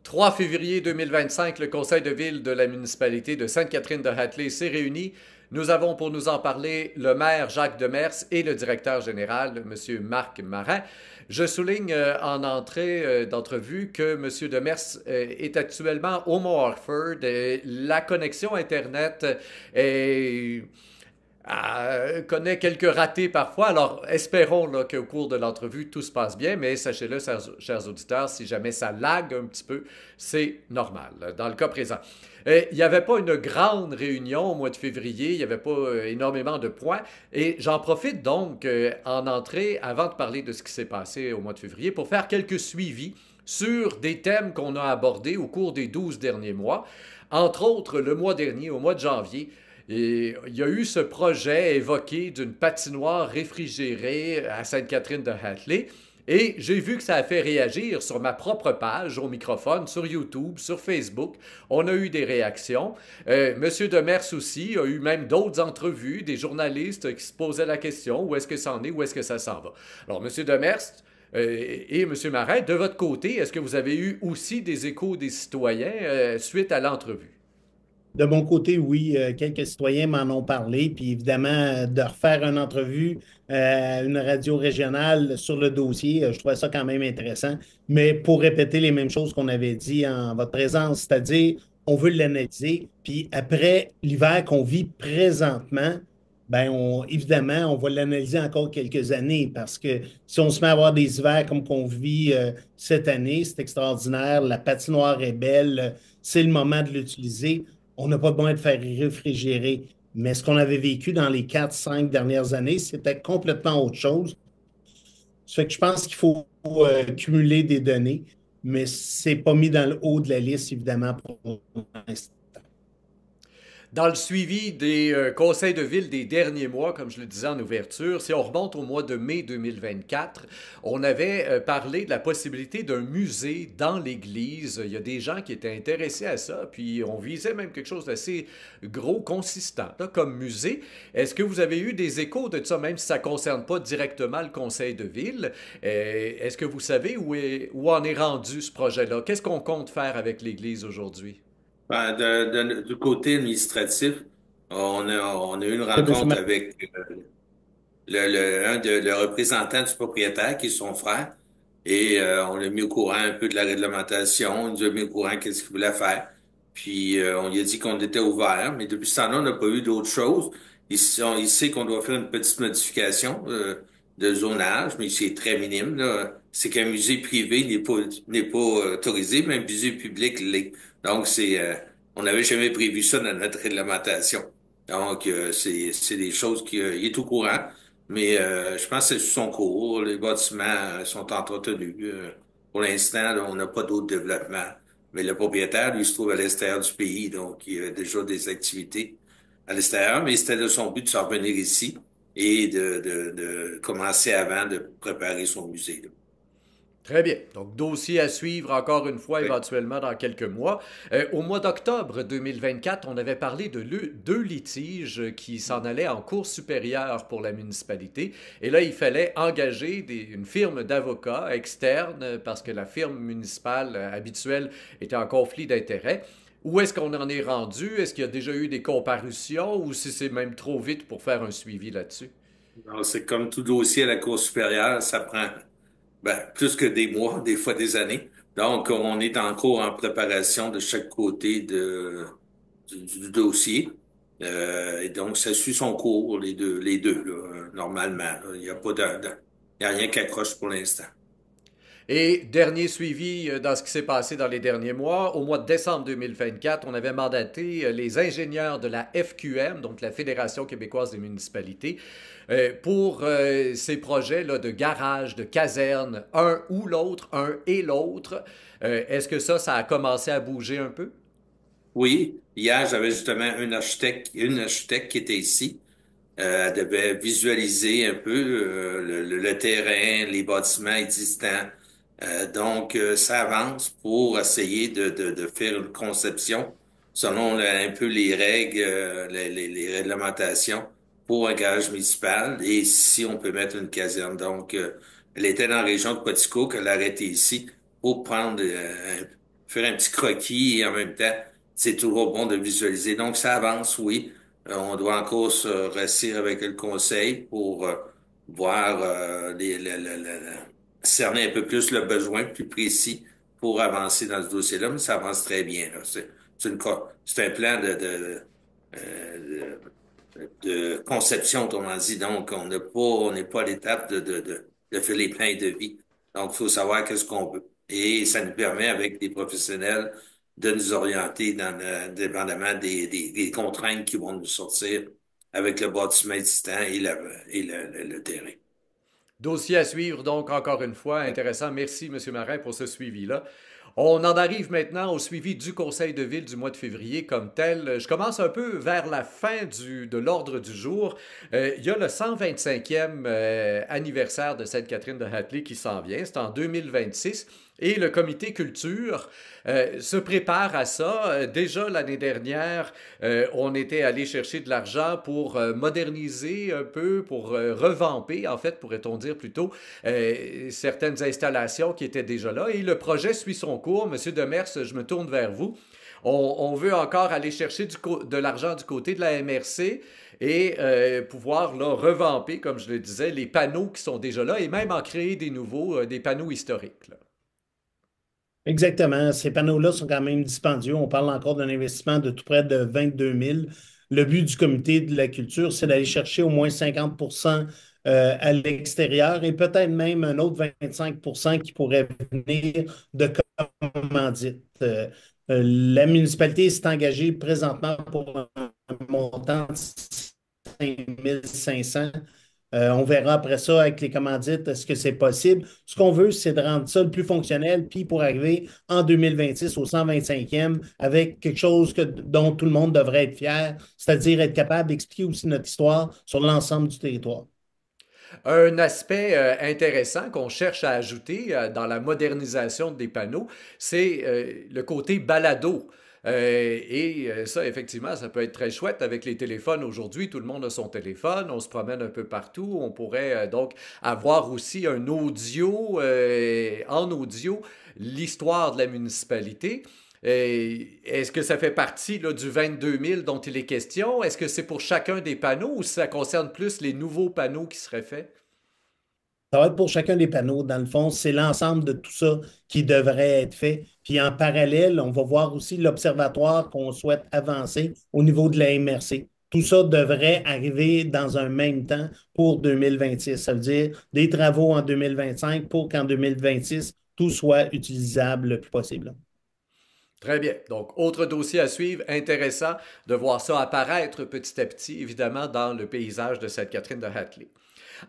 3 février 2025, le conseil de ville de la municipalité de Sainte-Catherine-de-Hatley s'est réuni. Nous avons pour nous en parler le maire Jacques Demers et le directeur général, M. Marc Marin. Je souligne en entrée d'entrevue que M. Demers est actuellement au Mont Orford. La connexion Internet est connaît quelques ratés parfois. Alors, espérons là, qu'au cours de l'entrevue, tout se passe bien, mais sachez-le, chers auditeurs, si jamais ça lag un petit peu, c'est normal dans le cas présent. Il n'y avait pas une grande réunion au mois de février, il n'y avait pas énormément de points, et j'en profite donc en entrée, avant de parler de ce qui s'est passé au mois de février, pour faire quelques suivis sur des thèmes qu'on a abordés au cours des 12 derniers mois. Entre autres, le mois dernier, au mois de janvier, et il y a eu ce projet évoqué d'une patinoire réfrigérée à Sainte-Catherine-de-Hatley. Et j'ai vu que ça a fait réagir sur ma propre page au microphone, sur YouTube, sur Facebook. On a eu des réactions. Monsieur Demers aussi a eu même d'autres entrevues, des journalistes qui se posaient la question, où est-ce que ça en est, où est-ce que ça s'en va. Alors, Monsieur Demers et Monsieur Marin, de votre côté, est-ce que vous avez eu aussi des échos des citoyens suite à l'entrevue? De mon côté, oui, quelques citoyens m'en ont parlé, puis évidemment, de refaire une entrevue à une radio régionale sur le dossier, je trouvais ça quand même intéressant. Mais pour répéter les mêmes choses qu'on avait dit en votre présence, c'est-à-dire, on veut l'analyser, puis après l'hiver qu'on vit présentement, ben évidemment, on va l'analyser encore quelques années parce que si on se met à avoir des hivers comme qu'on vit cette année, c'est extraordinaire, la patinoire est belle, c'est le moment de l'utiliser. On n'a pas besoin de faire réfrigérer. Mais ce qu'on avait vécu dans les 4, 5 dernières années, c'était complètement autre chose. Ça fait que je pense qu'il faut cumuler des données, mais c'est pas mis dans le haut de la liste, évidemment, pour l'instant. Dans le suivi des conseils de ville des derniers mois, comme je le disais en ouverture, si on remonte au mois de mai 2024, on avait parlé de la possibilité d'un musée dans l'église. Il y a des gens qui étaient intéressés à ça, puis on visait même quelque chose d'assez gros, consistant, là, comme musée. Est-ce que vous avez eu des échos de ça, même si ça ne concerne pas directement le conseil de ville? Est-ce que vous savez où en est rendu ce projet-là? Qu'est-ce qu'on compte faire avec l'église aujourd'hui? Ben, du côté administratif, on a eu une C'est M. rencontre avec le représentant du propriétaire, qui est son frère, et on l'a mis au courant un peu de la réglementation, on nous a mis au courant qu'est-ce qu'il voulait faire. Puis on lui a dit qu'on était ouvert, mais depuis ce temps-là, on n'a pas eu d'autres choses. Il sait qu'on doit faire une petite modification de zonage, mais c'est très minime, là. C'est qu'un musée privé n'est pas autorisé, mais un musée public l'est. Donc on n'avait jamais prévu ça dans notre réglementation. Donc c'est des choses il est au courant. Mais je pense que c'est sous son cours. Les bâtiments sont entretenus. Pour l'instant, là, on n'a pas d'autres développements. Mais le propriétaire, lui, se trouve à l'extérieur du pays, donc il y a déjà des activités à l'extérieur, mais c'était de son but de s'en venir ici et de commencer avant de préparer son musée, là. Très bien. Donc, dossier à suivre encore une fois Oui. éventuellement dans quelques mois. Au mois d'octobre 2024, on avait parlé de deux litiges qui s'en allaient en cour supérieure pour la municipalité. Et là, il fallait engager une firme d'avocats externe parce que la firme municipale habituelle était en conflit d'intérêts. Où est-ce qu'on en est rendu? Est-ce qu'il y a déjà eu des comparutions ou si c'est même trop vite pour faire un suivi là-dessus? Alors, c'est comme tout dossier à la Cour supérieure, ça prend plus que des mois, des fois des années. Donc, on est en cours en préparation de chaque côté du dossier. Et donc, ça suit son cours, les deux, là, normalement, là. Il n'y a pas il y a rien qui accroche pour l'instant. Et dernier suivi dans ce qui s'est passé dans les derniers mois, au mois de décembre 2024, on avait mandaté les ingénieurs de la FQM, donc la Fédération québécoise des municipalités, pour ces projets-là de garage, de caserne, un ou l'autre, un et l'autre. Est-ce que ça a commencé à bouger un peu? Oui, hier, j'avais justement une architecte qui était ici. Elle devait visualiser un peu le terrain, les bâtiments existants. Donc, ça avance pour essayer de faire une conception selon un peu les règles, les réglementations pour un garage municipal et si on peut mettre une caserne. Donc, elle était dans la région de Quatico, qu'elle a arrêté ici pour prendre faire un petit croquis et en même temps, c'est toujours bon de visualiser. Donc, ça avance, oui. On doit encore se rassurer avec le conseil pour voir, cerner un peu plus le besoin plus précis pour avancer dans ce dossier-là, mais ça avance très bien, là. C'est un plan de conception, autrement dit. Donc, on n'est pas à l'étape de faire les plans de vie. Donc, il faut savoir qu'est-ce qu'on veut. Et ça nous permet, avec des professionnels, de nous orienter dépendamment des contraintes qui vont nous sortir avec le bâtiment existant et le terrain. Dossier à suivre, donc, encore une fois, intéressant. Merci, M. Marin, pour ce suivi-là. On en arrive maintenant au suivi du Conseil de ville du mois de février comme tel. Je commence un peu vers la fin de l'ordre du jour. Il y a le 125e anniversaire de Sainte-Catherine de Hatley qui s'en vient. C'est en 2026. Et le comité culture se prépare à ça. Déjà l'année dernière, on était allé chercher de l'argent pour moderniser un peu, pour revamper, en fait, pourrait-on dire plutôt, certaines installations qui étaient déjà là. Et le projet suit son cours. Monsieur Demers, je me tourne vers vous. On veut encore aller chercher de l'argent du côté de la MRC et pouvoir là, revamper, comme je le disais, les panneaux qui sont déjà là et même en créer des nouveaux, des panneaux historiques, là. Exactement. Ces panneaux-là sont quand même dispendieux. On parle encore d'un investissement de tout près de 22 000. Le but du comité de la culture, c'est d'aller chercher au moins 50 à l'extérieur et peut-être même un autre 25 qui pourrait venir de commandite. La municipalité s'est engagée présentement pour un montant de 5 500. On verra après ça avec les commandites, est-ce que c'est possible? Ce qu'on veut, c'est de rendre ça le plus fonctionnel, puis pour arriver en 2026 au 125e avec quelque chose dont tout le monde devrait être fier, c'est-à-dire être capable d'expliquer aussi notre histoire sur l'ensemble du territoire. Un aspect intéressant qu'on cherche à ajouter dans la modernisation des panneaux, c'est le côté balado. Ça, effectivement, ça peut être très chouette avec les téléphones aujourd'hui. Tout le monde a son téléphone, on se promène un peu partout. On pourrait donc avoir aussi un audio, en audio, l'histoire de la municipalité. Est-ce que ça fait partie là, du 22 000 dont il est question? Est-ce que c'est pour chacun des panneaux ou ça concerne plus les nouveaux panneaux qui seraient faits? Ça va être pour chacun des panneaux. Dans le fond, c'est l'ensemble de tout ça qui devrait être fait. Puis en parallèle, on va voir aussi l'observatoire qu'on souhaite avancer au niveau de la MRC. Tout ça devrait arriver dans un même temps pour 2026. Ça veut dire des travaux en 2025 pour qu'en 2026, tout soit utilisable le plus possible. Très bien. Donc, autre dossier à suivre, intéressant de voir ça apparaître petit à petit, évidemment, dans le paysage de Sainte-Catherine de Hatley.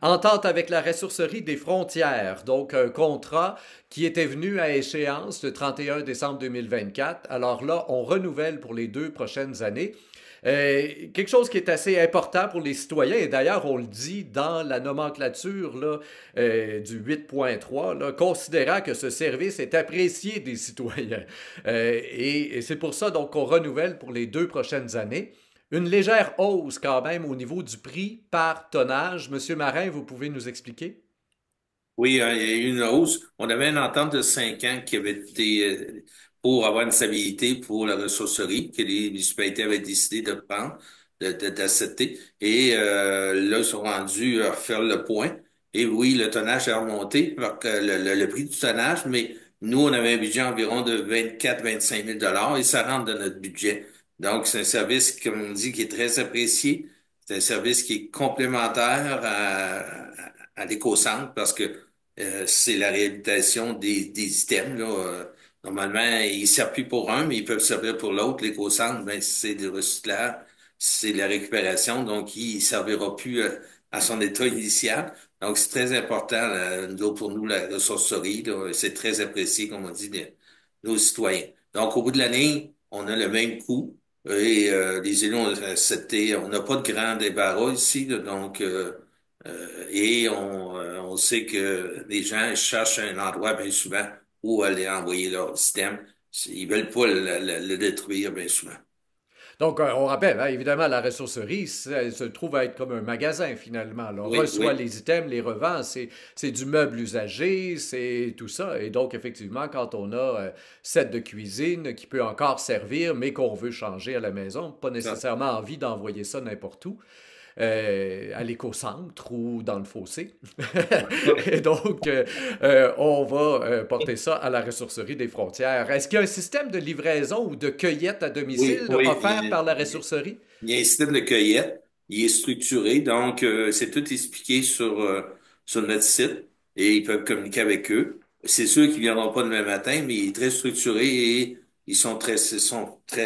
Entente avec la ressourcerie des frontières, donc un contrat qui était venu à échéance le 31 décembre 2024. Alors là, on renouvelle pour les 2 prochaines années. Quelque chose qui est assez important pour les citoyens, et d'ailleurs on le dit dans la nomenclature là, du 8.3, là, considérant que ce service est apprécié des citoyens. Et c'est pour ça donc qu'on renouvelle pour les 2 prochaines années. Une légère hausse quand même au niveau du prix par tonnage. Monsieur Marin, vous pouvez nous expliquer? Oui, hein, il y a eu une hausse. On avait une entente de 5 ans qui avait été pour avoir une stabilité pour la ressourcerie que les municipalités avaient décidé de prendre, d'accepter. Et là, ils sont rendus à faire le point. Et oui, le tonnage a remonté, le prix du tonnage, mais nous, on avait un budget environ de 24-25 000 et ça rentre dans notre budget. Donc, c'est un service, comme on dit, qui est très apprécié. C'est un service qui est complémentaire à l'éco-centre parce que c'est la réhabilitation des items, là. Normalement, ils servent plus pour un, mais ils peuvent servir pour l'autre. L'éco-centre, ben, c'est du recyclage, c'est de la récupération, donc il servira plus à son état initial. Donc, c'est très important, pour nous, la ressourcerie, là. C'est très apprécié, comme on dit, de nos citoyens. Donc, au bout de l'année, on a le même coût. Et les élus ont accepté. On n'a pas de grand débarras ici, là, donc on sait que les gens cherchent un endroit bien souvent où aller envoyer leur système. Ils veulent pas le détruire bien souvent. Donc, on rappelle, hein, évidemment, la ressourcerie, elle se trouve à être comme un magasin finalement, là. On Oui, reçoit oui, les items, les revend, c'est du meuble usagé, c'est tout ça. Et donc, effectivement, quand on a set de cuisine qui peut encore servir, mais qu'on veut changer à la maison, pas ça. nécessairement envie d'envoyer ça n'importe où. À l'éco-centre ou dans le fossé. Et donc, on va porter ça à la ressourcerie des frontières. Est-ce qu'il y a un système de livraison ou de cueillette à Oui, domicile oui, offert par la ressourcerie? il y a un système de cueillette, il est structuré, donc c'est tout expliqué sur notre site et ils peuvent communiquer avec eux. C'est sûr qu'ils viendront pas demain matin, mais il est très structuré et ils sont très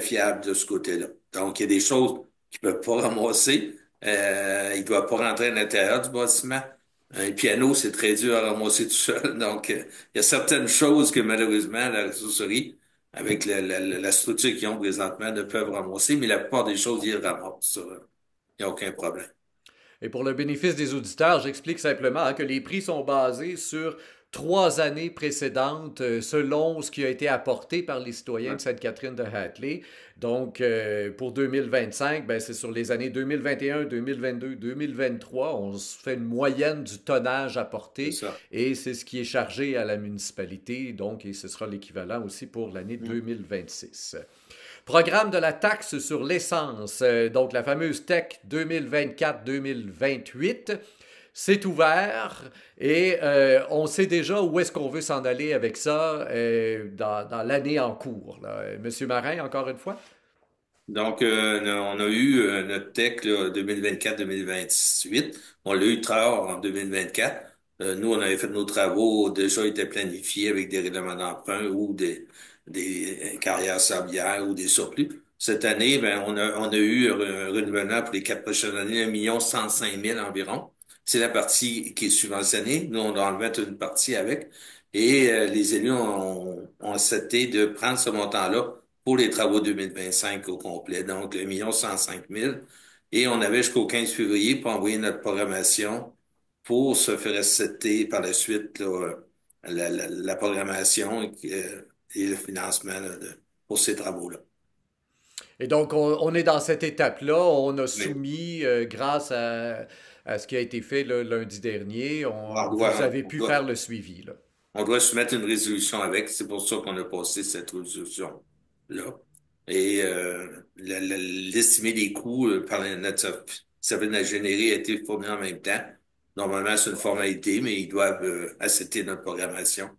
fiables de ce côté-là. Donc, il y a des choses qu'ils peuvent pas ramasser. Ils doivent pas rentrer à l'intérieur du bâtiment. Un piano, c'est très dur à ramasser tout seul. Donc, il y a certaines choses que malheureusement, la ressourcerie avec la structure qu'ils ont présentement, ne peuvent ramasser, mais la plupart des choses, ils ramassent. Ça. Il n'y a aucun problème. Et pour le bénéfice des auditeurs, j'explique simplement hein, que les prix sont basés sur 3 années précédentes selon ce qui a été apporté par les citoyens Ouais, de Sainte-Catherine de Hatley. Donc, pour 2025, ben, c'est sur les années 2021, 2022, 2023. On se fait une moyenne du tonnage c'est apporté ça. et c'est ce qui est chargé à la municipalité. Donc, et ce sera l'équivalent aussi pour l'année Mm. 2026. Programme de la taxe sur l'essence, donc la fameuse TEC 2024-2028, c'est ouvert et on sait déjà où est-ce qu'on veut s'en aller avec ça dans l'année en cours. Là. Monsieur Marin, encore une fois? Donc, on a eu notre tech là, 2024-2028. On l'a eu très rare en 2024. Nous, on avait fait nos travaux, déjà étaient planifiés avec des règlements d'emprunt ou des carrières sablières ou des surplus. Cette année, ben, on a eu un renouvellement pour les 4 prochaines années, 1 105 000 environ. C'est la partie qui est subventionnée. Nous, on doit en mettre une partie avec. Et les élus ont accepté de prendre ce montant-là pour les travaux 2025 au complet, donc 1 105 000. Et on avait jusqu'au 15 février pour envoyer notre programmation pour se faire accepter par la suite là, la programmation et le financement là, pour ces travaux-là. Et donc, on est dans cette étape-là. On a Mais soumis, grâce à ce qui a été fait là, lundi dernier, on vous doit, avez on pu faire doit, le suivi. Là. on doit soumettre une résolution avec. C'est pour ça qu'on a passé cette résolution-là. Et l'estimé des coûts par notre service d'ingénierie a été fourni en même temps. Normalement, c'est une formalité, mais ils doivent accepter notre programmation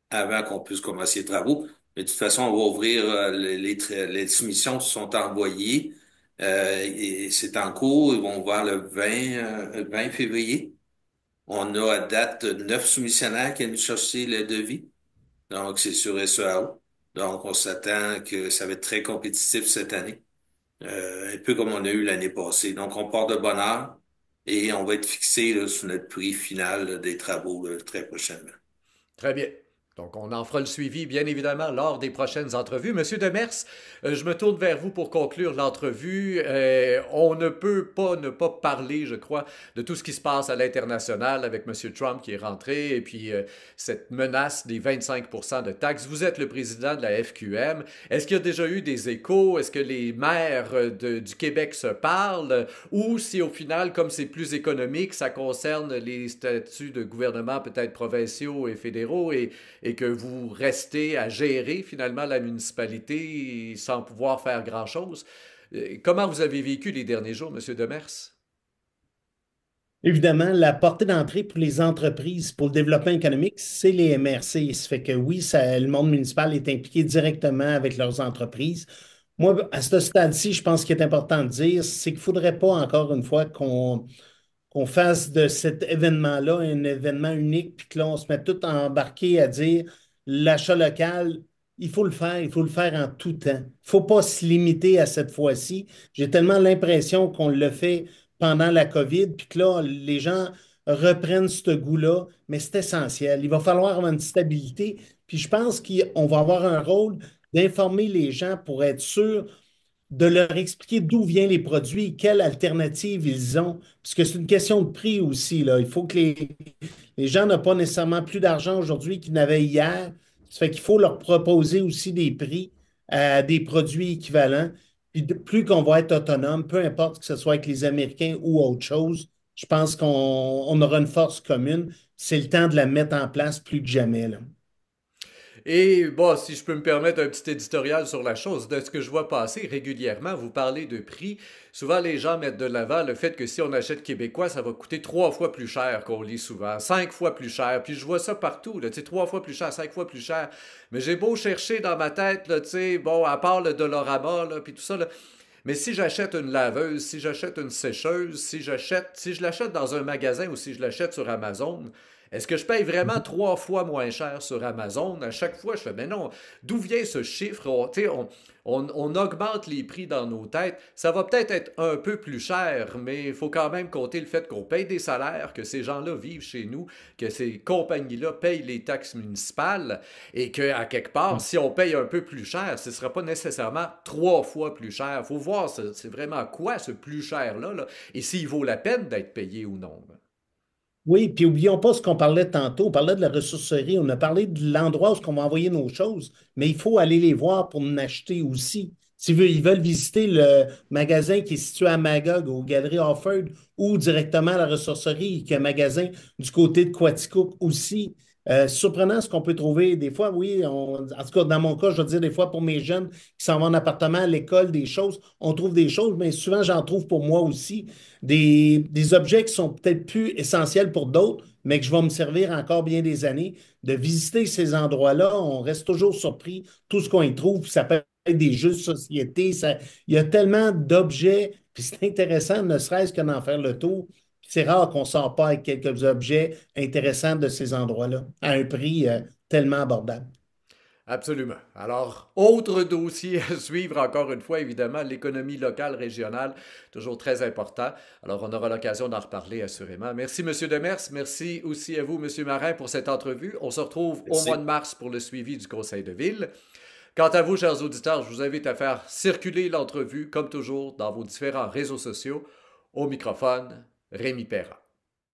avant qu'on puisse commencer les travaux. Mais de toute façon, on va ouvrir les soumissions sont envoyées et c'est en cours. Ils vont voir le 20 février. On a à date 9 soumissionnaires qui viennent chercher le devis. Donc, c'est sur SEAO. Donc, on s'attend que ça va être très compétitif cette année, un peu comme on a eu l'année passée. Donc, on part de bonne heure et on va être fixé là, sur notre prix final là, des travaux là, très prochainement. Très bien. Donc, on en fera le suivi, bien évidemment, lors des prochaines entrevues. Monsieur Demers, je me tourne vers vous pour conclure l'entrevue. On ne peut pas ne pas parler, je crois, de tout ce qui se passe à l'international avec Monsieur Trump qui est rentré et puis cette menace des 25% de taxes. Vous êtes le président de la FQM. Est-ce qu'il y a déjà eu des échos? Est-ce que les maires du Québec se parlent? Ou si au final, comme c'est plus économique, ça concerne les statuts de gouvernement peut-être provinciaux et fédéraux et que vous restez à gérer finalement la municipalité sans pouvoir faire grand-chose. Comment vous avez vécu les derniers jours, Monsieur Demers? Évidemment, la portée d'entrée pour les entreprises, pour le développement économique, c'est les MRC. Ça fait que oui, le monde municipal est impliqué directement avec leurs entreprises. Moi, à ce stade-ci, je pense qu'il est important de dire, c'est qu'il ne faudrait pas, encore une fois, qu'on fasse de cet événement-là un événement unique, puis que là, on se met tout embarqué à dire l'achat local, il faut le faire en tout temps. Il ne faut pas se limiter à cette fois-ci. J'ai tellement l'impression qu'on le fait pendant la COVID, puis que là, les gens reprennent ce goût-là, mais c'est essentiel. Il va falloir avoir une stabilité, puis je pense qu'on va avoir un rôle d'informer les gens pour être sûr de leur expliquer d'où viennent les produits, quelle alternative ils ont, parce que c'est une question de prix aussi, là. Il faut que les gens n'ont pas nécessairement plus d'argent aujourd'hui qu'ils n'avaient hier. Ça fait qu'il faut leur proposer aussi des prix à des produits équivalents. Puis plus qu'on va être autonome, peu importe que ce soit avec les Américains ou autre chose, je pense qu'on aura une force commune. C'est le temps de la mettre en place plus que jamais, là. Et bon, si je peux me permettre un petit éditorial sur la chose, de ce que je vois passer régulièrement, vous parlez de prix. Souvent, les gens mettent de l'avant le fait que si on achète québécois, ça va coûter 3 fois plus cher qu'on lit souvent, 5 fois plus cher. Puis je vois ça partout, là, tu sais, 3 fois plus cher, 5 fois plus cher. Mais j'ai beau chercher dans ma tête, là, tu sais, bon, à part le Dollarama, là, puis tout ça, là, mais si j'achète une laveuse, si j'achète une sécheuse, si je l'achète dans un magasin ou si je l'achète sur Amazon, est-ce que je paye vraiment 3 fois moins cher sur Amazon? À chaque fois, je fais, mais non, d'où vient ce chiffre? On augmente les prix dans nos têtes. Ça va peut-être être un peu plus cher, mais il faut quand même compter le fait qu'on paye des salaires, que ces gens-là vivent chez nous, que ces compagnies-là payent les taxes municipales et qu'à quelque part, si on paye un peu plus cher, ce ne sera pas nécessairement 3 fois plus cher. Il faut voir, c'est vraiment quoi ce plus cher-là, là, et s'il vaut la peine d'être payé ou non. Oui, puis oublions pas ce qu'on parlait tantôt. On parlait de la ressourcerie. On a parlé de l'endroit où on va envoyer nos choses, mais il faut aller les voir pour en acheter aussi. Ils veulent visiter le magasin qui est situé à Magog, aux Galeries Offord, ou directement à la ressourcerie, qui est un magasin du côté de Quaticook aussi. Surprenant ce qu'on peut trouver. Des fois, oui, en tout cas, dans mon cas, je veux dire, des fois, pour mes jeunes qui s'en vont en appartement, à l'école, des choses, on trouve des choses, mais souvent, j'en trouve pour moi aussi des objets qui sont peut-être plus essentiels pour d'autres, mais que je vais me servir encore bien des années. De visiter ces endroits-là, on reste toujours surpris, tout ce qu'on y trouve, puis ça peut être des jeux de société, il y a tellement d'objets, puis c'est intéressant, ne serait-ce que d'en faire le tour. C'est rare qu'on ne sort pas avec quelques objets intéressants de ces endroits-là, à un prix tellement abordable. Absolument. Alors, autre dossier à suivre, encore une fois, évidemment, l'économie locale, régionale, toujours très important. Alors, on aura l'occasion d'en reparler assurément. Merci, Monsieur Demers. Merci aussi à vous, Monsieur Marin, pour cette entrevue. On se retrouve au mois de Merci. mars pour le suivi du Conseil de ville. Quant à vous, chers auditeurs, je vous invite à faire circuler l'entrevue, comme toujours, dans vos différents réseaux sociaux. Au microphone, Rémi Perra.